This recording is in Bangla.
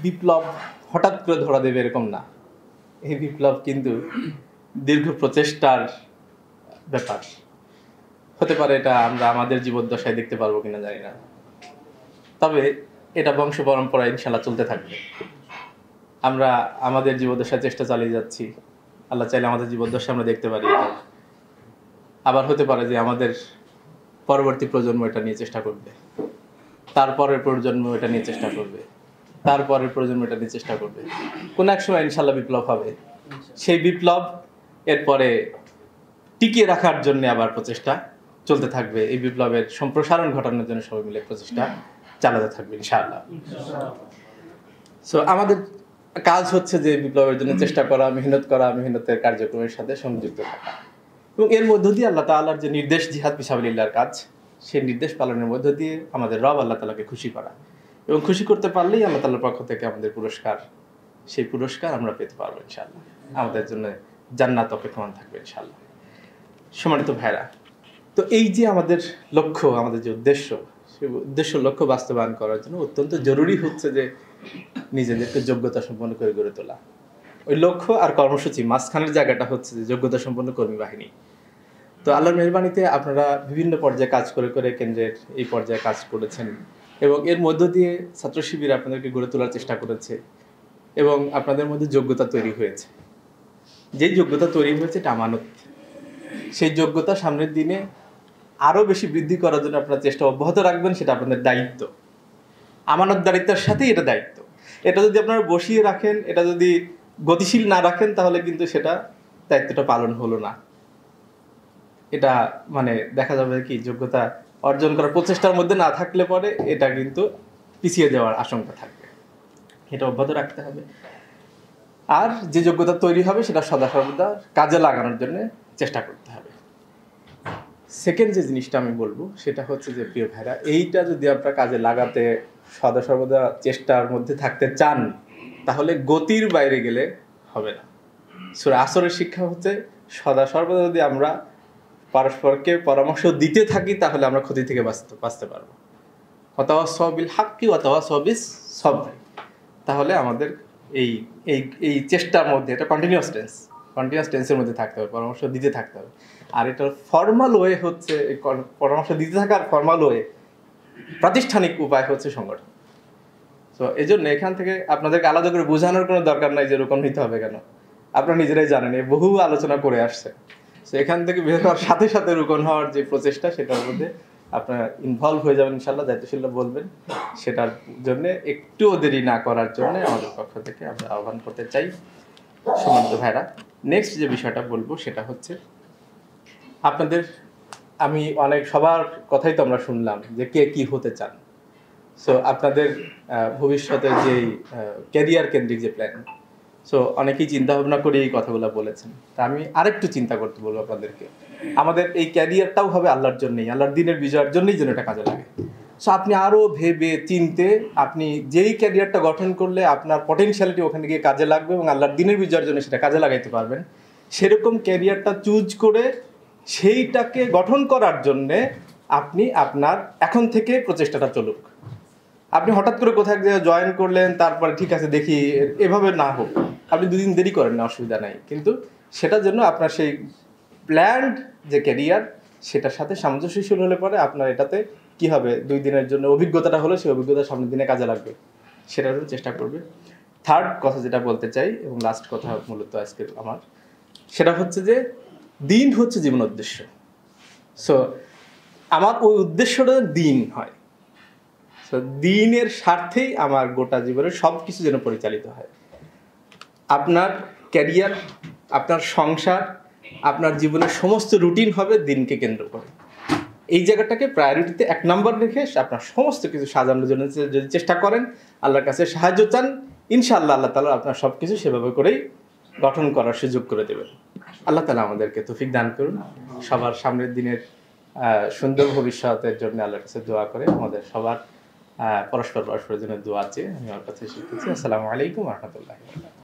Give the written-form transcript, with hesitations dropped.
বিপ্লব হঠাৎ করে ধরা দেবে এরকম না। এই বিপ্লব কিন্তু দীর্ঘ প্রচেষ্টার ব্যাপার। হতে পারে এটা আমরা আমাদের জীবদ্দশায় দেখতে পারবো কিনা জানি না, তবে এটা বংশ পরম্পরায় ইনশাল্লাহ চলতে থাকবে। আমরা আমাদের জীবদ্দশায় চেষ্টা চালিয়ে যাচ্ছি, আল্লাহ চাইলে আমাদের জীবদ্দশা আমরা দেখতে পারি। আবার হতে পারে যে আমাদের পরবর্তী প্রজন্ম এটা নিয়ে চেষ্টা করবে, তারপরের প্রজন্ম এটা নিয়ে চেষ্টা করবে, তারপরের প্রজন্ম এটা নিয়ে চেষ্টা করবে। কোন এক সময় ইনশাল্লাহ বিপ্লব হবে। সেই বিপ্লব এরপরে টিকিয়ে রাখার জন্য আবার প্রচেষ্টা চলতে থাকবে। এই বিপ্লবের সম্প্রসারণ ঘটানোর জন্য সবাই মিলে প্রচেষ্টা চালাতে থাকবে ইনশাআল্লাহ। সো আমাদের কাজ হচ্ছে যে বিপ্লবের জন্য চেষ্টা করা, মেহনত করা, মেহনতের কার্যক্রমের সাথে সংযুক্ত থাকা, এবং এর মধ্য দিয়ে আল্লাহ তাআলার যে নির্দেশ, জিহাদ ফি সাবিলিল্লাহর কাজ, সেই নির্দেশ পালনের মধ্য দিয়ে আমাদের রব আল্লাহ তাআলাকে খুশি করা, এবং খুশি করতে পারলেই আল্লাহ তাআলার পক্ষ থেকে আমাদের পুরস্কার, সেই পুরস্কার আমরা পেতে পারবো ইনশাআল্লাহ। আমাদের জন্য জান্নাত অপেক্ষমান থাকবে ইনশাআল্লাহ। সম্মানিত ভাইরা, তো এই যে আমাদের লক্ষ্য, আমাদের যে উদ্দেশ্য, সেই উদ্দেশ্য লক্ষ্য বাস্তবায়ন করার জন্য অত্যন্ত জরুরি হচ্ছে যে নিজেদেরকে যোগ্যতা সম্পন্ন করে গড়ে তোলা। ওই লক্ষ্য আর কর্মসূচি মাঝখানের জায়গাটা হচ্ছে যে যোগ্যতা সম্পন্ন কর্মী বাহিনী। তো আল্লাহর মেহেরবানিতে আপনারা বিভিন্ন পর্যায়ে কাজ করে করে কেন্দ্রের এই পর্যায়ে কাজ করেছেন, এবং এর মধ্য দিয়ে ছাত্র শিবির আপনাদেরকে গড়ে তোলার চেষ্টা করেছে, এবং আপনাদের মধ্যে যোগ্যতা তৈরি হয়েছে। যেই যোগ্যতা তৈরি হয়েছে এটা আমানত। সেই যোগ্যতা সামনের দিনে আরও বেশি বৃদ্ধি করার জন্য আপনারা চেষ্টা অব্যাহত রাখবেন, সেটা আপনাদের দায়িত্ব। আমানতদারিত্বের সাথেই এটা দায়িত্ব। এটা যদি আপনারা বসিয়ে রাখেন, এটা যদি গতিশীল না রাখেন, তাহলে কিন্তু সেটা দায়িত্বটা পালন হলো না। এটা মানে দেখা যাবে কি, যোগ্যতা অর্জন করার প্রচেষ্টার মধ্যে না থাকলে পরে এটা কিন্তু পিছিয়ে যাওয়ার আশঙ্কা থাকবে। এটা অব্যাহত রাখতে হবে। আর যে যোগ্যতা তৈরি হবে সেটা সদা সর্বদা কাজে লাগানোর জন্য চেষ্টা করতে হবে। সেকেন্ড যে জিনিসটা আমি বলবো সেটা হচ্ছে যে, প্রিয় ভাইরা, এইটা যদি আপনারা কাজে লাগাতে সদা সর্বদা চেষ্টার মধ্যে থাকতে চান, তাহলে গতির বাইরে গেলে হবে না। সূরা আসরের শিক্ষা হচ্ছে সদা সর্বদা যদি আমরা পরস্পরকে পরামর্শ দিতে থাকি, তাহলে আমরা ক্ষতি থেকে বাঁচতে পারবো। ওয়াতাওয়াসাউ বিল হাক্কি ওয়াতাওয়াসাউ বিস সবর। তাহলে আমাদের এই এই এই চেষ্টার মধ্যে, এটা কন্টিনিউয়াস টেন্সের মধ্যে থাকতে হবে, পরামর্শ দিতে থাকতে হবে। আর এটার ফর্মাল ওয়ে হচ্ছে, পরামর্শ দিতে থাকার ফর্মাল ওয়ে, প্রাতিষ্ঠানিক উপায় হচ্ছে সংগঠন। তো এই জন্য এখান থেকে আপনাদেরকে আলাদা করে বোঝানোর কোনো দরকার নাই যে এরকম নিতে হবে কেন। আপনারা নিজেরাই জানেন, বহু আলোচনা করে আসছে। তো এখান থেকে বের হওয়ার সাথে সাথে রুকন হওয়ার যে প্রচেষ্টা, সেটার মধ্যে আপনারা ইনভলভ হয়ে যাবেন ইনশাল্লাহ, দায়িত্বশীলরা বলবেন। সেটার জন্য একটুও দেরি না করার জন্য আমাদের পক্ষ থেকে আমরা আহ্বান করতে চাই। সম্মানিত ভাইরা, নেক্সট যে বিষয়টা বলবো সেটা হচ্ছে, আপনাদের, আমি অনেক সবার কথাই তো আমরা শুনলাম যে কে কি হতে চান। সো আপনাদের ভবিষ্যতের যেই ক্যারিয়ার কেন্দ্রিক যে প্ল্যান, সো অনেকেই চিন্তা ভাবনা করে এই কথাগুলো বলেছেন। তা আমি আরেকটু চিন্তা করতে বলবো আপনাদেরকে। আমাদের এই ক্যারিয়ারটাও হবে আল্লাহর জন্যই, আল্লাহর দিনের বিজয়ের জন্যই যেন এটা কাজে লাগে। সো আপনি আরও ভেবে চিনতে, আপনি যেই ক্যারিয়ারটা গঠন করলে আপনার পটেনশিয়ালিটি ওখানে গিয়ে কাজে লাগবে এবং আল্লাহর দিনের বিজয়ের জন্য সেটা কাজে লাগাইতে পারবেন, সেরকম ক্যারিয়ারটা চুজ করে সেইটাকে গঠন করার জন্যে আপনি আপনার এখন থেকে প্রচেষ্টাটা চলুক। আপনি হঠাৎ করে কোথাও জয়েন করলেন, তারপরে ঠিক আছে দেখি, এভাবে না হোক। আপনি দুদিন দেরি করেন না, অসুবিধা নাই, কিন্তু সেটার জন্য আপনার সেই প্ল্যান্ড যে ক্যারিয়ার, সেটার সাথে সামঞ্জস্যশীল হলে পরে আপনার এটাতে কি হবে, 2 দিনের জন্য অভিজ্ঞতাটা হলো, সেই অভিজ্ঞতা সামনের দিনে কাজে লাগবে, সেটার চেষ্টা করবে। থার্ড কথা যেটা বলতে চাই, এবং লাস্ট কথা মূলত আজকের আমার, সেটা হচ্ছে যে দিন হচ্ছে জীবন উদ্দেশ্য। সো আমার ওই উদ্দেশ্যটা দিন হয়, দিনের স্বার্থেই আমার গোটা জীবনের সব কিছু যেন পরিচালিত হয়। আপনার ক্যারিয়ার, আপনার সংসার, আপনার জীবনের সমস্ত রুটিন হবে দিনকে কেন্দ্র করে। এই জায়গাটাকে প্রায়োরিটিতে 1 নম্বর রেখে আপনার সমস্ত কিছু সাজানোর জন্য যদি চেষ্টা করেন, আল্লাহর কাছে সাহায্য চান, ইনশাআল্লাহ আল্লাহ তাআলা আপনার সব কিছু সেভাবে করেই গঠন করার সুযোগ করে দেবেন। আল্লাহ তাআলা আমাদেরকে তৌফিক দান করুন। সবার সামনের দিনের সুন্দর ভবিষ্যতের জন্য আল্লাহর কাছে দোয়া করে, আমাদের সবার পরস্পরের জন্য দোয়া চেয়ে আমি আমার কাছে শিখতেছি। আসসালামু আলাইকুম ওয়া রাহমাতুল্লাহি ওয়া বারাকাতুহু।